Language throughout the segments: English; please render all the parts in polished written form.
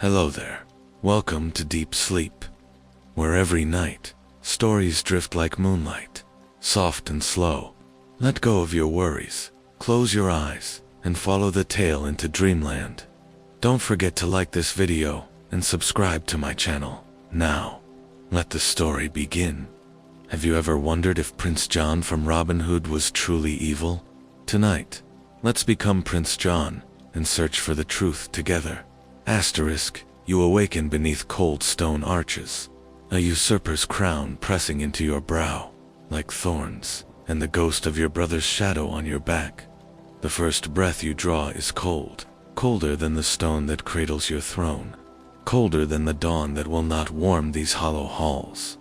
Hello there. Welcome to Deep Sleep, where every night, stories drift like moonlight, soft and slow. Let go of your worries, close your eyes, and follow the tale into dreamland. Don't forget to like this video and subscribe to my channel. Now, let the story begin. Have you ever wondered if Prince John from Robin Hood was truly evil? Tonight, let's become Prince John and search for the truth together. Asterisk, you awaken beneath cold stone arches, a usurper's crown pressing into your brow, like thorns, and the ghost of your brother's shadow on your back. The first breath you draw is cold, colder than the stone that cradles your throne, colder than the dawn that will not warm these hollow halls.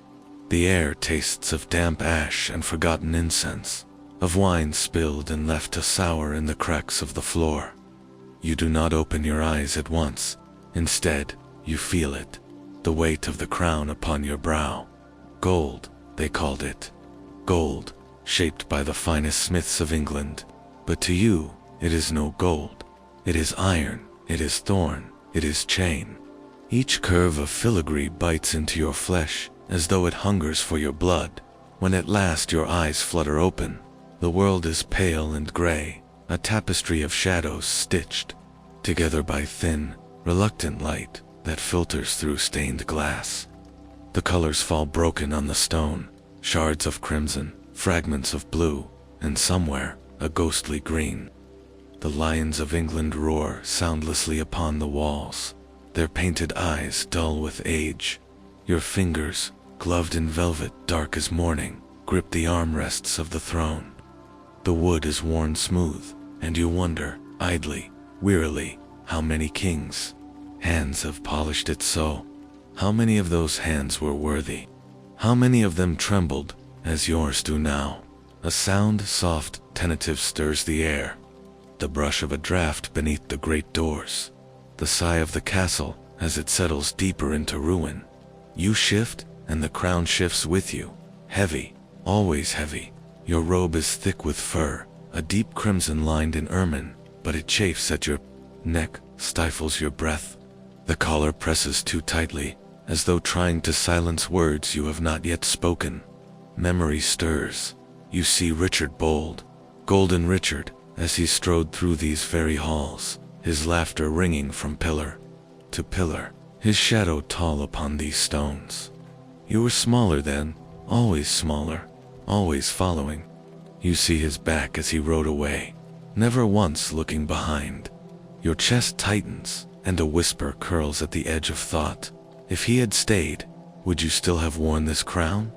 The air tastes of damp ash and forgotten incense, of wine spilled and left to sour in the cracks of the floor. You do not open your eyes at once. Instead, you feel it, the weight of the crown upon your brow. Gold, they called it. Gold, shaped by the finest smiths of England. But to you, it is no gold. It is iron, it is thorn, it is chain. Each curve of filigree bites into your flesh, as though it hungers for your blood. When at last your eyes flutter open, the world is pale and gray, a tapestry of shadows stitched together by thin, reluctant light that filters through stained glass. The colors fall broken on the stone, shards of crimson, fragments of blue, and somewhere, a ghostly green. The lions of England roar soundlessly upon the walls, their painted eyes dull with age. Your fingers, gloved in velvet dark as morning, grip the armrests of the throne. The wood is worn smooth, and you wonder, idly, wearily, how many kings' hands have polished it so. How many of those hands were worthy? How many of them trembled, as yours do now? A sound, soft, tentative stirs the air. The brush of a draft beneath the great doors. The sigh of the castle as it settles deeper into ruin. You shift, and the crown shifts with you. Heavy, always heavy. Your robe is thick with fur, a deep crimson lined in ermine, but it chafes at your neck, stifles your breath. The collar presses too tightly, as though trying to silence words you have not yet spoken. Memory stirs. You see Richard bold, golden Richard, as he strode through these very halls, his laughter ringing from pillar to pillar, his shadow tall upon these stones. You were smaller then, always smaller, always following. You see his back as he rode away, never once looking behind. Your chest tightens, and a whisper curls at the edge of thought. If he had stayed, would you still have worn this crown?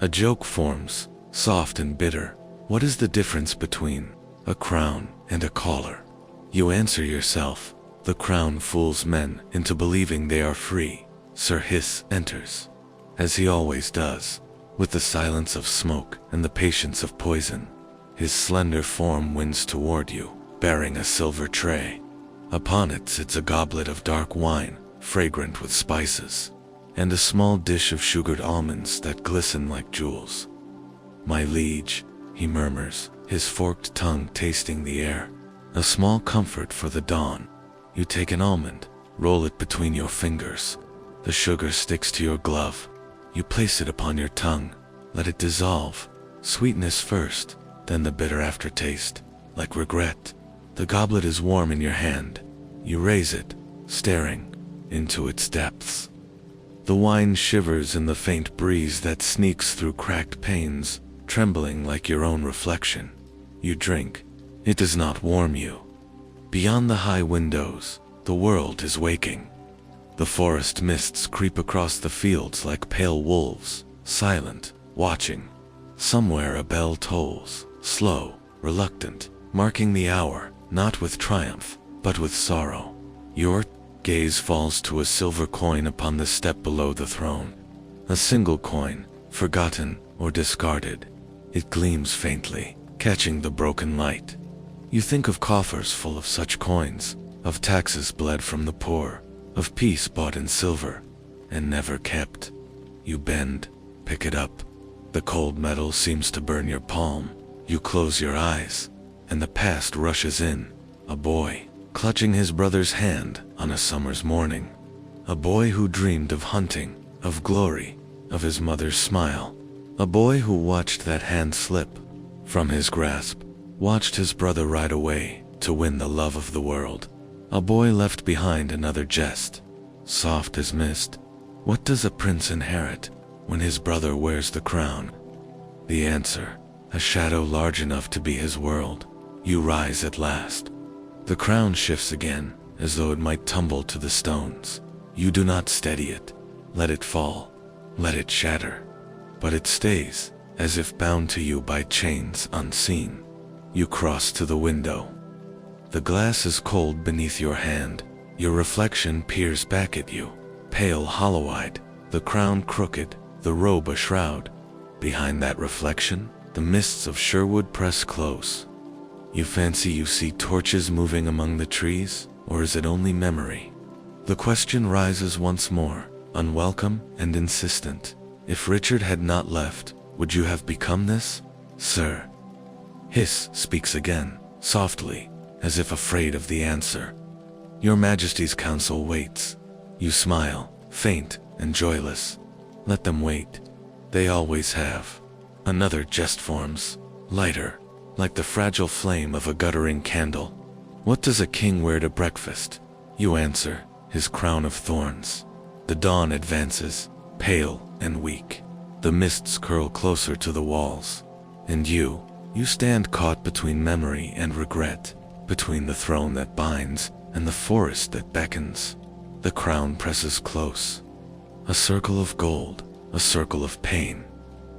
A joke forms, soft and bitter. What is the difference between a crown and a collar? You answer yourself, the crown fools men into believing they are free. Sir Hiss enters, as he always does, with the silence of smoke and the patience of poison. His slender form wins toward you, bearing a silver tray. Upon it sits a goblet of dark wine, fragrant with spices, and a small dish of sugared almonds that glisten like jewels. "My liege," he murmurs, his forked tongue tasting the air. "A small comfort for the dawn." You take an almond, roll it between your fingers. The sugar sticks to your glove. You place it upon your tongue, let it dissolve. Sweetness first, then the bitter aftertaste, like regret. The goblet is warm in your hand. You raise it, staring into its depths. The wine shivers in the faint breeze that sneaks through cracked panes, trembling like your own reflection. You drink. It does not warm you. Beyond the high windows, the world is waking. The forest mists creep across the fields like pale wolves, silent, watching. Somewhere a bell tolls, slow, reluctant, marking the hour, not with triumph, but with sorrow. Your gaze falls to a silver coin upon the step below the throne. A single coin, forgotten or discarded. It gleams faintly, catching the broken light. You think of coffers full of such coins, of taxes bled from the poor, of peace bought in silver, and never kept. You bend, pick it up. The cold metal seems to burn your palm. You close your eyes, and the past rushes in. A boy, clutching his brother's hand on a summer's morning. A boy who dreamed of hunting, of glory, of his mother's smile. A boy who watched that hand slip from his grasp, watched his brother ride away to win the love of the world. A boy left behind another jest, soft as mist. What does a prince inherit when his brother wears the crown? The answer, a shadow large enough to be his world. You rise at last. The crown shifts again, as though it might tumble to the stones. You do not steady it, let it fall, let it shatter. But it stays, as if bound to you by chains unseen. You cross to the window. The glass is cold beneath your hand. Your reflection peers back at you, pale, hollow-eyed, the crown crooked, the robe a shroud. Behind that reflection, the mists of Sherwood press close. You fancy you see torches moving among the trees, or is it only memory? The question rises once more, unwelcome and insistent. If Richard had not left, would you have become this, sir? Hiss speaks again, softly, as if afraid of the answer. Your Majesty's council waits. You smile, faint and joyless. Let them wait. They always have. Another jest forms, lighter, like the fragile flame of a guttering candle. What does a king wear to breakfast? You answer, his crown of thorns. The dawn advances, pale and weak. The mists curl closer to the walls. And you stand caught between memory and regret, between the throne that binds and the forest that beckons. The crown presses close. A circle of gold, a circle of pain.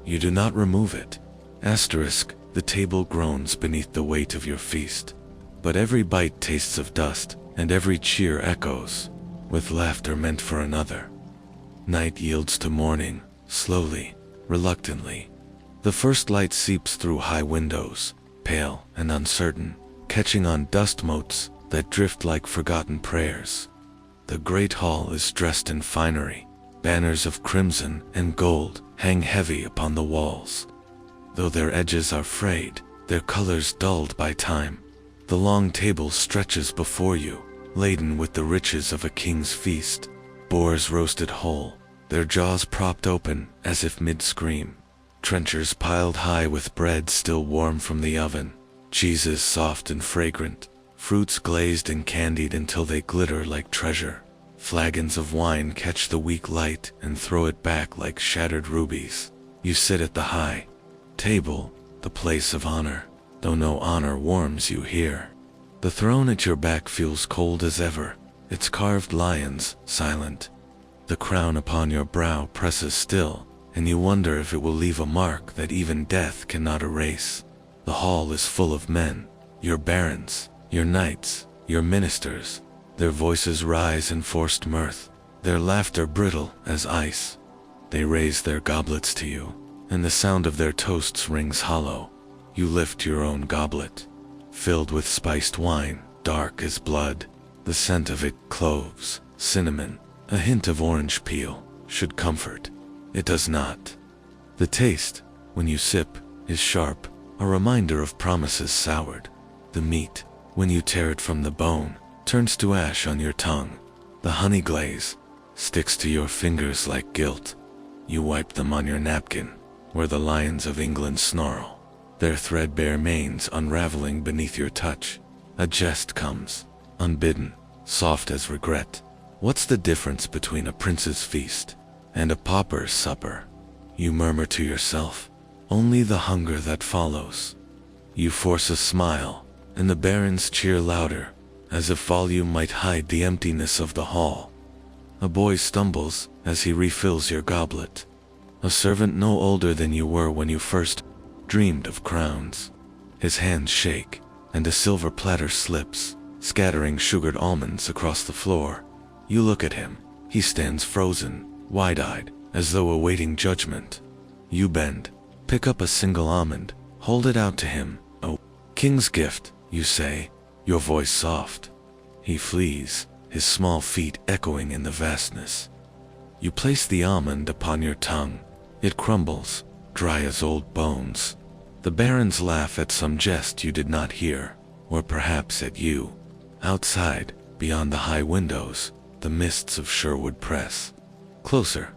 You do not remove it. Asterisk, the table groans beneath the weight of your feast. But every bite tastes of dust, and every cheer echoes, with laughter meant for another. Night yields to morning, slowly, reluctantly. The first light seeps through high windows, pale and uncertain, catching on dust motes that drift like forgotten prayers. The great hall is dressed in finery. Banners of crimson and gold hang heavy upon the walls. Though their edges are frayed, their colors dulled by time. The long table stretches before you, laden with the riches of a king's feast. Boars roasted whole, their jaws propped open as if mid-scream. Trenchers piled high with bread still warm from the oven. Cheeses soft and fragrant. Fruits glazed and candied until they glitter like treasure. Flagons of wine catch the weak light and throw it back like shattered rubies. You sit at the high table, the place of honor, though no honor warms you here. The throne at your back feels cold as ever, its carved lions silent. The crown upon your brow presses still, and you wonder if it will leave a mark that even death cannot erase. The hall is full of men, your barons, your knights, your ministers. Their voices rise in forced mirth, their laughter brittle as ice. They raise their goblets to you, and the sound of their toasts rings hollow. You lift your own goblet, filled with spiced wine, dark as blood. The scent of it, cloves, cinnamon, a hint of orange peel, should comfort. It does not. The taste, when you sip, is sharp, a reminder of promises soured. The meat, when you tear it from the bone, turns to ash on your tongue. The honey glaze sticks to your fingers like guilt. You wipe them on your napkin, where the lions of England snarl, their threadbare manes unraveling beneath your touch. A jest comes, unbidden, soft as regret. What's the difference between a prince's feast and a pauper's supper? You murmur to yourself, only the hunger that follows. You force a smile, and the barons cheer louder, as if volume might hide the emptiness of the hall. A boy stumbles as he refills your goblet. A servant no older than you were when you first dreamed of crowns. His hands shake, and a silver platter slips, scattering sugared almonds across the floor. You look at him. He stands frozen, wide-eyed, as though awaiting judgment. You bend, pick up a single almond, hold it out to him. "Oh, king's gift," you say, your voice soft. He flees, his small feet echoing in the vastness. You place the almond upon your tongue. It crumbles, dry as old bones. The barons laugh at some jest you did not hear, or perhaps at you. Outside, beyond the high windows, the mists of Sherwood press closer.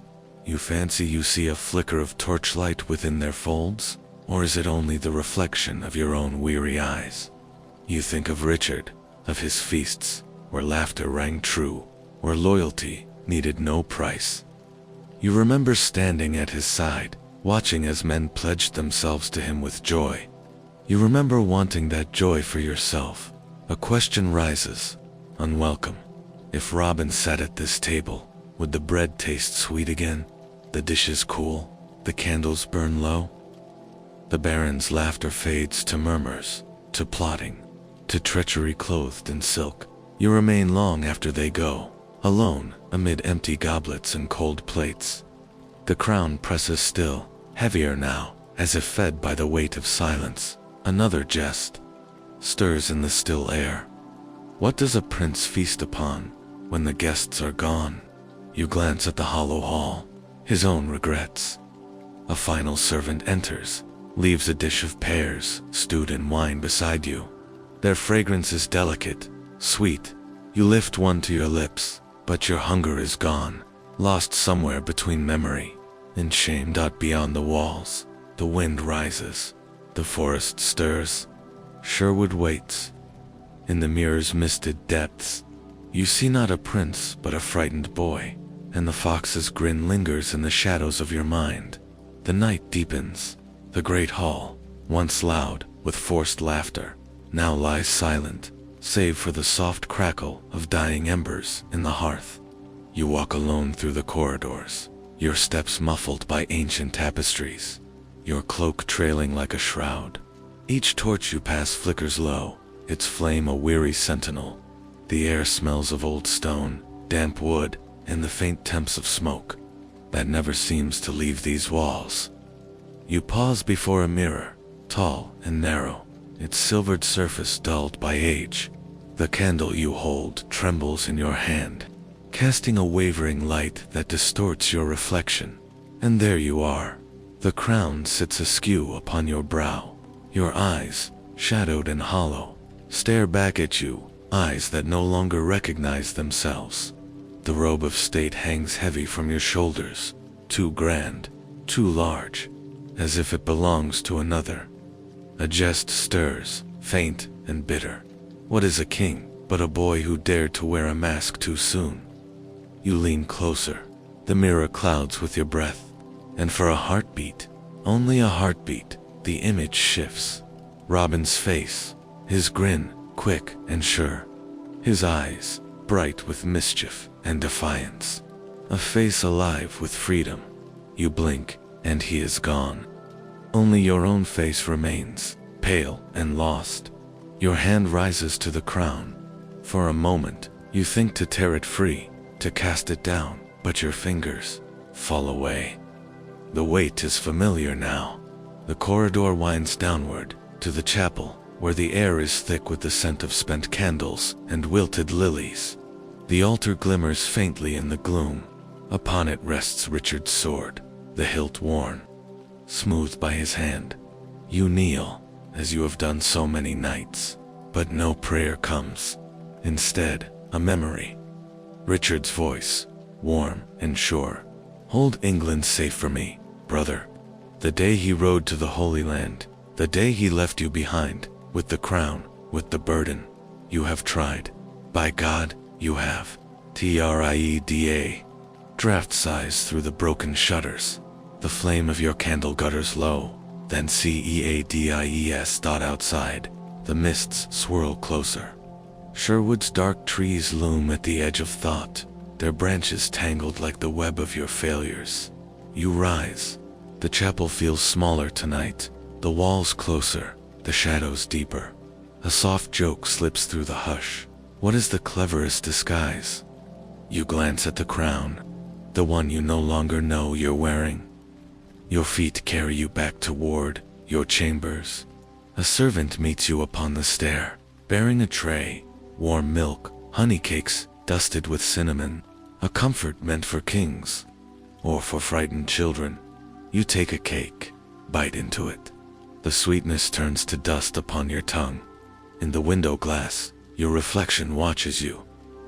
You fancy you see a flicker of torchlight within their folds, or is it only the reflection of your own weary eyes? You think of Richard, of his feasts, where laughter rang true, where loyalty needed no price. You remember standing at his side, watching as men pledged themselves to him with joy. You remember wanting that joy for yourself. A question rises, unwelcome. If Robin sat at this table, would the bread taste sweet again? The dishes cool? The candles burn low? The Baron's laughter fades to murmurs, to plotting, to treachery clothed in silk. You remain long after they go, alone amid empty goblets and cold plates. The crown presses still, heavier now, as if fed by the weight of silence. Another jest stirs in the still air. What does a prince feast upon when the guests are gone? You glance at the hollow hall, his own regrets. A final servant enters, leaves a dish of pears stewed in wine beside you. Their fragrance is delicate, sweet. You lift one to your lips, but your hunger is gone, lost somewhere between memory and shame. Beyond the walls, the wind rises, the forest stirs. Sherwood waits. In the mirror's misted depths, you see not a prince but a frightened boy, and the fox's grin lingers in the shadows of your mind. The night deepens. The great hall, once loud with forced laughter, now lies silent, save for the soft crackle of dying embers in the hearth. You walk alone through the corridors, your steps muffled by ancient tapestries, your cloak trailing like a shroud. Each torch you pass flickers low, its flame a weary sentinel. The air smells of old stone, damp wood, and the faint temps of smoke that never seems to leave these walls. You pause before a mirror, tall and narrow, its silvered surface dulled by age. The candle you hold trembles in your hand, casting a wavering light that distorts your reflection. And there you are. The crown sits askew upon your brow. Your eyes, shadowed and hollow, stare back at you, eyes that no longer recognize themselves. The robe of state hangs heavy from your shoulders, too grand, too large, as if it belongs to another. A jest stirs, faint and bitter. What is a king but a boy who dared to wear a mask too soon? You lean closer. The mirror clouds with your breath, and for a heartbeat, only a heartbeat, the image shifts. Robin's face, his grin, quick and sure. His eyes, bright with mischief and defiance. A face alive with freedom. You blink, and he is gone. Only your own face remains, pale and lost. Your hand rises to the crown. For a moment, you think to tear it free, to cast it down, but your fingers fall away. The weight is familiar now. The corridor winds downward, to the chapel, where the air is thick with the scent of spent candles and wilted lilies. The altar glimmers faintly in the gloom. Upon it rests Richard's sword, the hilt worn, smooth by his hand. You kneel, as you have done so many nights, but no prayer comes. Instead, a memory. Richard's voice, warm and sure. Hold England safe for me, brother. The day he rode to the Holy Land, the day he left you behind, with the crown, with the burden. You have tried. By God, you have. Trieda. Draft sighs through the broken shutters. The flame of your candle gutters low. Then ceadies. Outside, the mists swirl closer. Sherwood's dark trees loom at the edge of thought, their branches tangled like the web of your failures. You rise. The chapel feels smaller tonight, the walls closer, the shadows deeper. A soft joke slips through the hush. What is the cleverest disguise? You glance at the crown, the one you no longer know you're wearing. Your feet carry you back toward your chambers. A servant meets you upon the stair, bearing a tray, warm milk, honey cakes dusted with cinnamon, a comfort meant for kings, or for frightened children. You take a cake, bite into it. The sweetness turns to dust upon your tongue. In the window glass, your reflection watches you.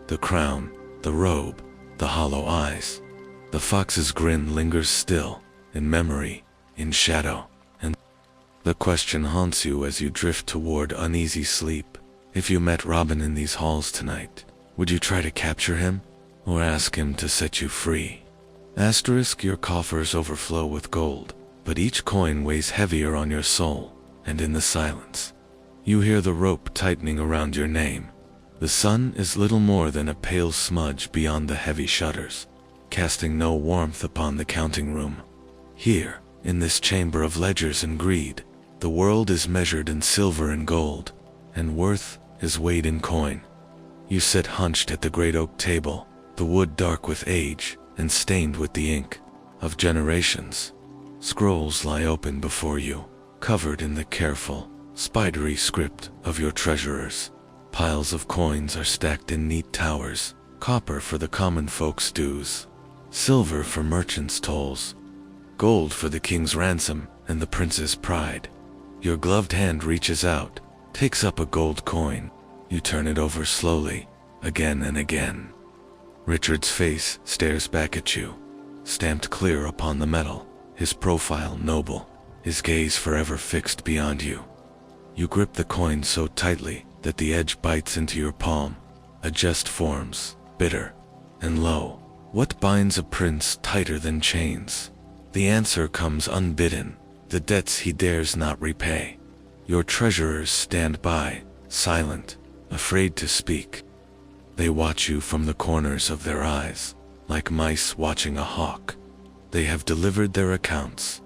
The crown, The robe, the hollow eyes. The fox's grin lingers still, in memory, in shadow, and the question haunts you as you drift toward uneasy sleep. If you met Robin in these halls tonight, would you try to capture him, or ask him to set you free? Asterisk, your coffers overflow with gold, but each coin weighs heavier on your soul, and in the silence, you hear the rope tightening around your name. The sun is little more than a pale smudge beyond the heavy shutters, casting no warmth upon the counting room. Here, in this chamber of ledgers and greed, the world is measured in silver and gold, and worth is weighed in coin. You sit hunched at the great oak table, the wood dark with age and stained with the ink of generations. Scrolls lie open before you, covered in the careful, spidery script of your treasurers. Piles of coins are stacked in neat towers, copper for the common folk's dues, silver for merchants' tolls, gold for the king's ransom and the prince's pride. Your gloved hand reaches out, takes up a gold coin. You turn it over slowly, again and again. Richard's face stares back at you, stamped clear upon the metal, his profile noble, his gaze forever fixed beyond you. You grip the coin so tightly that the edge bites into your palm. A jest forms, bitter, and lo, what binds a prince tighter than chains? The answer comes unbidden, the debts he dares not repay. Your treasurers stand by, silent, afraid to speak. They watch you from the corners of their eyes, like mice watching a hawk. They have delivered their accounts.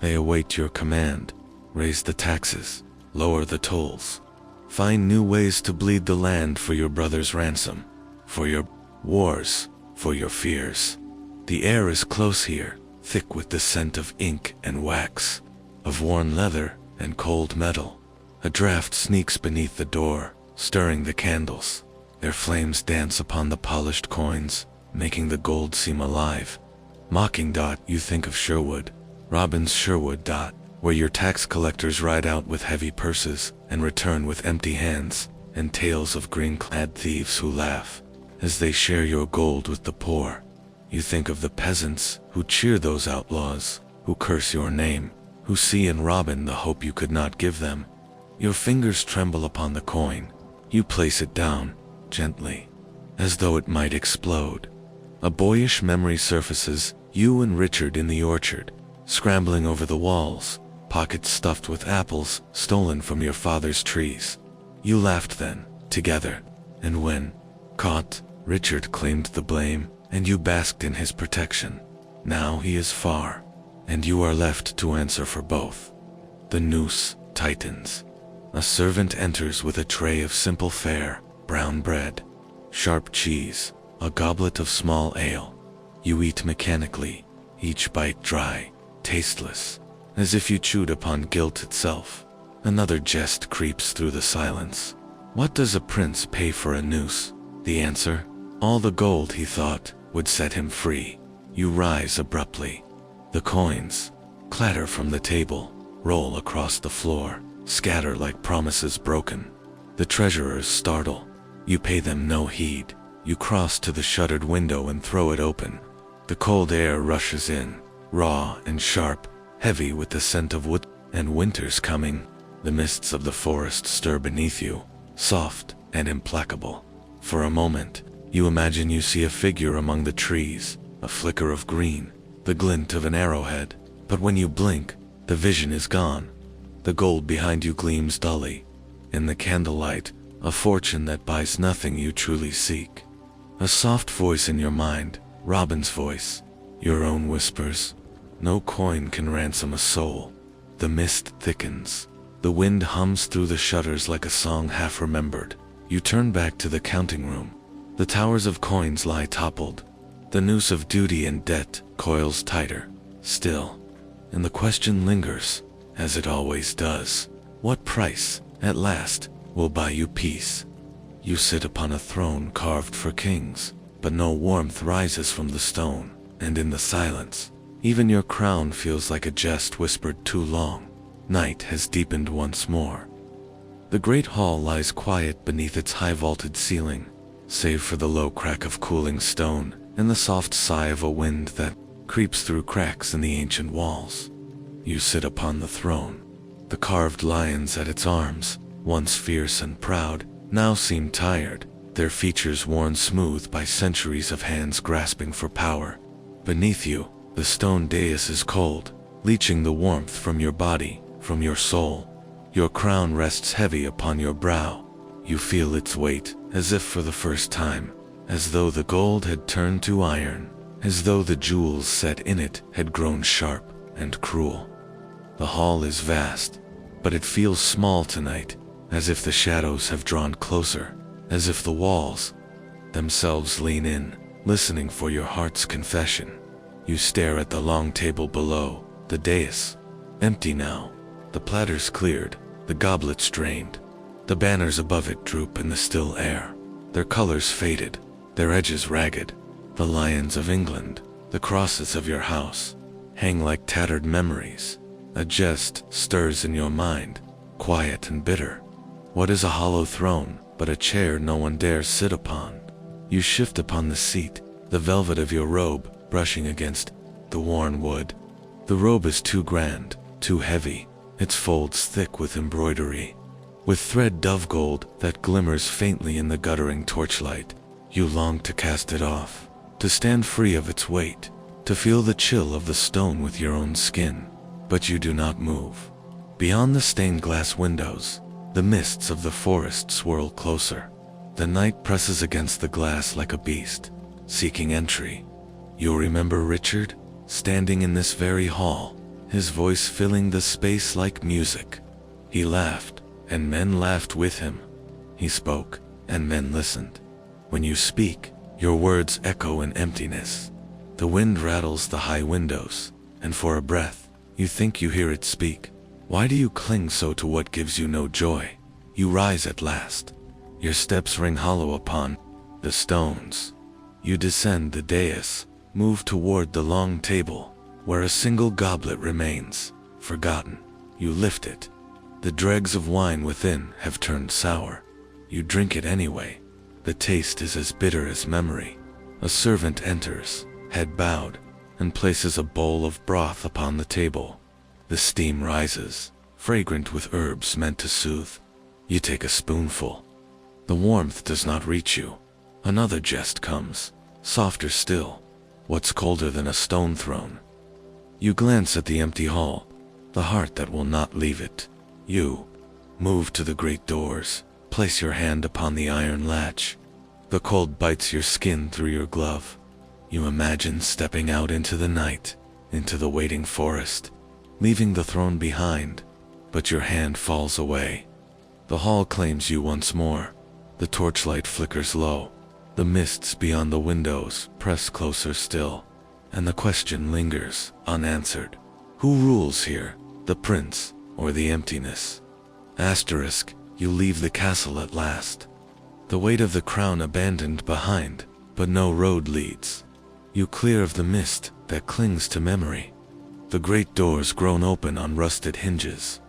They await your command. Raise the taxes, lower the tolls. Find new ways to bleed the land for your brother's ransom, for your wars, for your fears. The air is close here, thick with the scent of ink and wax, of worn leather and cold metal. A draft sneaks beneath the door, stirring the candles. Their flames dance upon the polished coins, making the gold seem alive. Mocking dot, you think of Sherwood, Robin's Sherwood dot, where your tax collectors ride out with heavy purses and return with empty hands, and tales of green-clad thieves who laugh as they share your gold with the poor. You think of the peasants who cheer those outlaws, who curse your name, who see in Robin the hope you could not give them. Your fingers tremble upon the coin. You place it down, gently, as though it might explode. A boyish memory surfaces, you and Richard in the orchard, scrambling over the walls, pockets stuffed with apples stolen from your father's trees. You laughed then, together, and when caught, Richard claimed the blame, and you basked in his protection. Now he is far, and you are left to answer for both. The noose tightens. A servant enters with a tray of simple fare, brown bread, sharp cheese, a goblet of small ale. You eat mechanically, each bite dry, tasteless, as if you chewed upon guilt itself. Another jest creeps through the silence. What does a prince pay for a noose? The answer? All the gold he thought would set him free. You rise abruptly. The coins clatter from the table, roll across the floor, scatter like promises broken. The treasurers startle. You pay them no heed. You cross to the shuttered window and throw it open. The cold air rushes in, raw and sharp, heavy with the scent of wood, and winter's coming. The mists of the forest stir beneath you, soft and implacable. For a moment, you imagine you see a figure among the trees, a flicker of green, the glint of an arrowhead. But when you blink, the vision is gone. The gold behind you gleams dully. In the candlelight, a fortune that buys nothing you truly seek. A soft voice in your mind, Robin's voice, your own whispers. No coin can ransom a soul. The mist thickens. The wind hums through the shutters like a song half remembered. You turn back to the counting room. The towers of coins lie toppled. The noose of duty and debt coils tighter, still. And the question lingers, as it always does. What price, at last, will buy you peace? You sit upon a throne carved for kings, but no warmth rises from the stone, and in the silence, even your crown feels like a jest whispered too long. Night has deepened once more. The great hall lies quiet beneath its high vaulted ceiling. save for the low crack of cooling stone and the soft sigh of a wind that creeps through cracks in the ancient walls. You sit upon the throne. The carved lions at its arms, once fierce and proud, now seem tired, their features worn smooth by centuries of hands grasping for power. Beneath you, the stone dais is cold, leaching the warmth from your body, from your soul. Your crown rests heavy upon your brow. You feel its weight, as if for the first time, as though the gold had turned to iron, as though the jewels set in it had grown sharp and cruel. The hall is vast, but it feels small tonight, as if the shadows have drawn closer, as if the walls themselves lean in, listening for your heart's confession. You stare at the long table below, the dais, empty now, the platters cleared, the goblets drained. The banners above it droop in the still air, their colors faded, their edges ragged. The lions of England, the crosses of your house, hang like tattered memories. A jest stirs in your mind, quiet and bitter. What is a hollow throne but a chair no one dares sit upon? You shift upon the seat, the velvet of your robe brushing against the worn wood. The robe is too grand, too heavy, its folds thick with embroidery, with thread dove gold that glimmers faintly in the guttering torchlight. You long to cast it off, to stand free of its weight, to feel the chill of the stone with your own skin. But you do not move. Beyond the stained glass windows, the mists of the forest swirl closer. The night presses against the glass like a beast, seeking entry. You remember Richard, standing in this very hall, his voice filling the space like music. He laughed, and men laughed with him. He spoke, and men listened. When you speak, your words echo in emptiness. The wind rattles the high windows, and for a breath, you think you hear it speak. Why do you cling so to what gives you no joy? You rise at last. Your steps ring hollow upon the stones. You descend the dais, move toward the long table, where a single goblet remains, forgotten. You lift it. The dregs of wine within have turned sour. You drink it anyway. The taste is as bitter as memory. A servant enters, head bowed, and places a bowl of broth upon the table. The steam rises, fragrant with herbs meant to soothe. You take a spoonful. The warmth does not reach you. Another jest comes, softer still. What's colder than a stone throne? You glance at the empty hall, the heart that will not leave it. You move to the great doors, place your hand upon the iron latch. The cold bites your skin through your glove. You imagine stepping out into the night, into the waiting forest, leaving the throne behind, but your hand falls away. The hall claims you once more. The torchlight flickers low. The mists beyond the windows press closer still, and the question lingers, unanswered. Who rules here, the prince or the emptiness? Asterisk, you leave the castle at last. The weight of the crown abandoned behind, but no road leads. You clear of the mist that clings to memory. The great doors groan open on rusted hinges.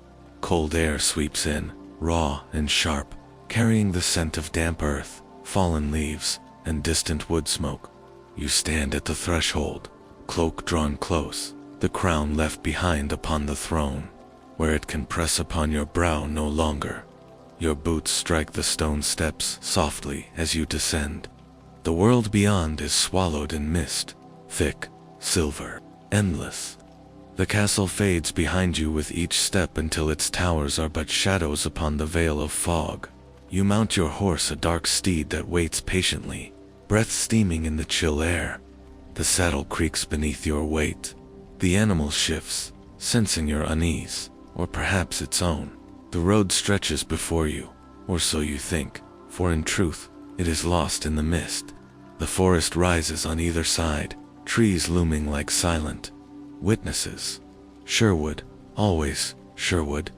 Cold air sweeps in, raw and sharp, carrying the scent of damp earth, fallen leaves, and distant wood smoke. You stand at the threshold, cloak drawn close, the crown left behind upon the throne, where it can press upon your brow no longer. Your boots strike the stone steps softly as you descend. The world beyond is swallowed in mist, thick, silver, endless. The castle fades behind you with each step until its towers are but shadows upon the veil of fog. You mount your horse, a dark steed that waits patiently, breath steaming in the chill air. The saddle creaks beneath your weight. The animal shifts, sensing your unease, or perhaps its own. The road stretches before you, or so you think, for in truth, it is lost in the mist. The forest rises on either side, trees looming like silent witnesses. Sherwood, always Sherwood.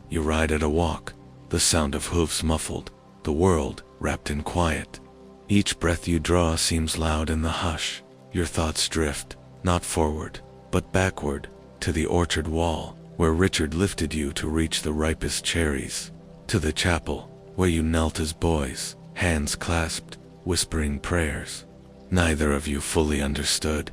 You ride at a walk, the sound of hooves muffled, the world wrapped in quiet. Each breath you draw seems loud in the hush. Your thoughts drift, not forward, but backward, to the orchard wall, where Richard lifted you to reach the ripest cherries, to the chapel, where you knelt as boys, hands clasped, whispering prayers. Neither of you fully understood.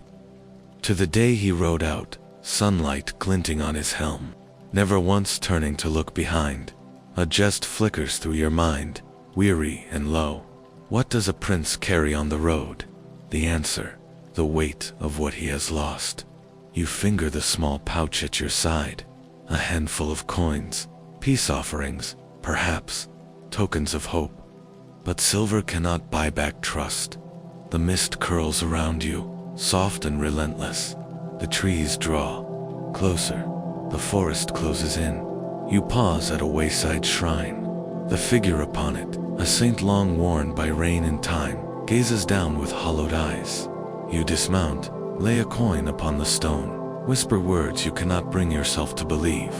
To the day he rode out, sunlight glinting on his helm, never once turning to look behind. A jest flickers through your mind, weary and low. What does a prince carry on the road? The answer, the weight of what he has lost. You finger the small pouch at your side, a handful of coins, peace offerings, perhaps, tokens of hope. But silver cannot buy back trust. The mist curls around you, soft and relentless. The trees draw closer. The forest closes in. You pause at a wayside shrine. The figure upon it, a saint long worn by rain and time, gazes down with hollowed eyes. You dismount, lay a coin upon the stone, whisper words you cannot bring yourself to believe.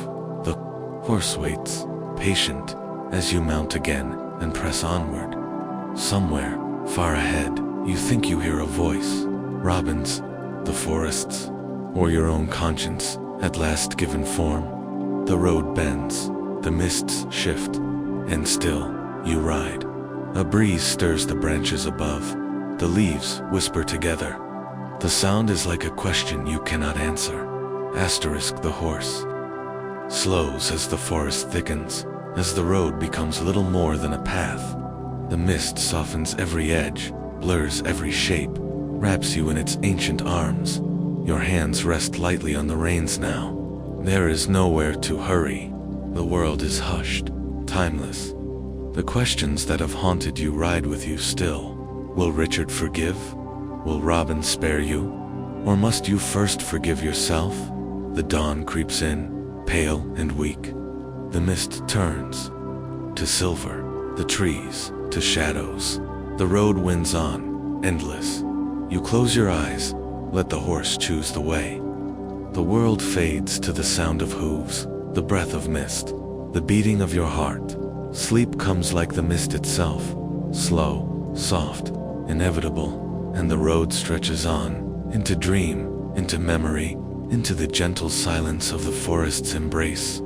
The horse waits, patient, as you mount again and press onward. Somewhere, far ahead, you think you hear a voice. Robin's, the forest's, or your own conscience, at last given form. The road bends, the mists shift, and still, you ride. A breeze stirs the branches above. The leaves whisper together. The sound is like a question you cannot answer. Asterisk the horse slows as the forest thickens, as the road becomes little more than a path. The mist softens every edge, blurs every shape, wraps you in its ancient arms. Your hands rest lightly on the reins now. There is nowhere to hurry. The world is hushed, timeless. The questions that have haunted you ride with you still. Will Richard forgive? Will Robin spare you? Or must you first forgive yourself? The dawn creeps in, pale and weak. The mist turns to silver, the trees to shadows. The road winds on, endless. You close your eyes, let the horse choose the way. The world fades to the sound of hooves, the breath of mist, the beating of your heart. Sleep comes like the mist itself, slow, soft, inevitable, and the road stretches on, into dream, into memory, into the gentle silence of the forest's embrace.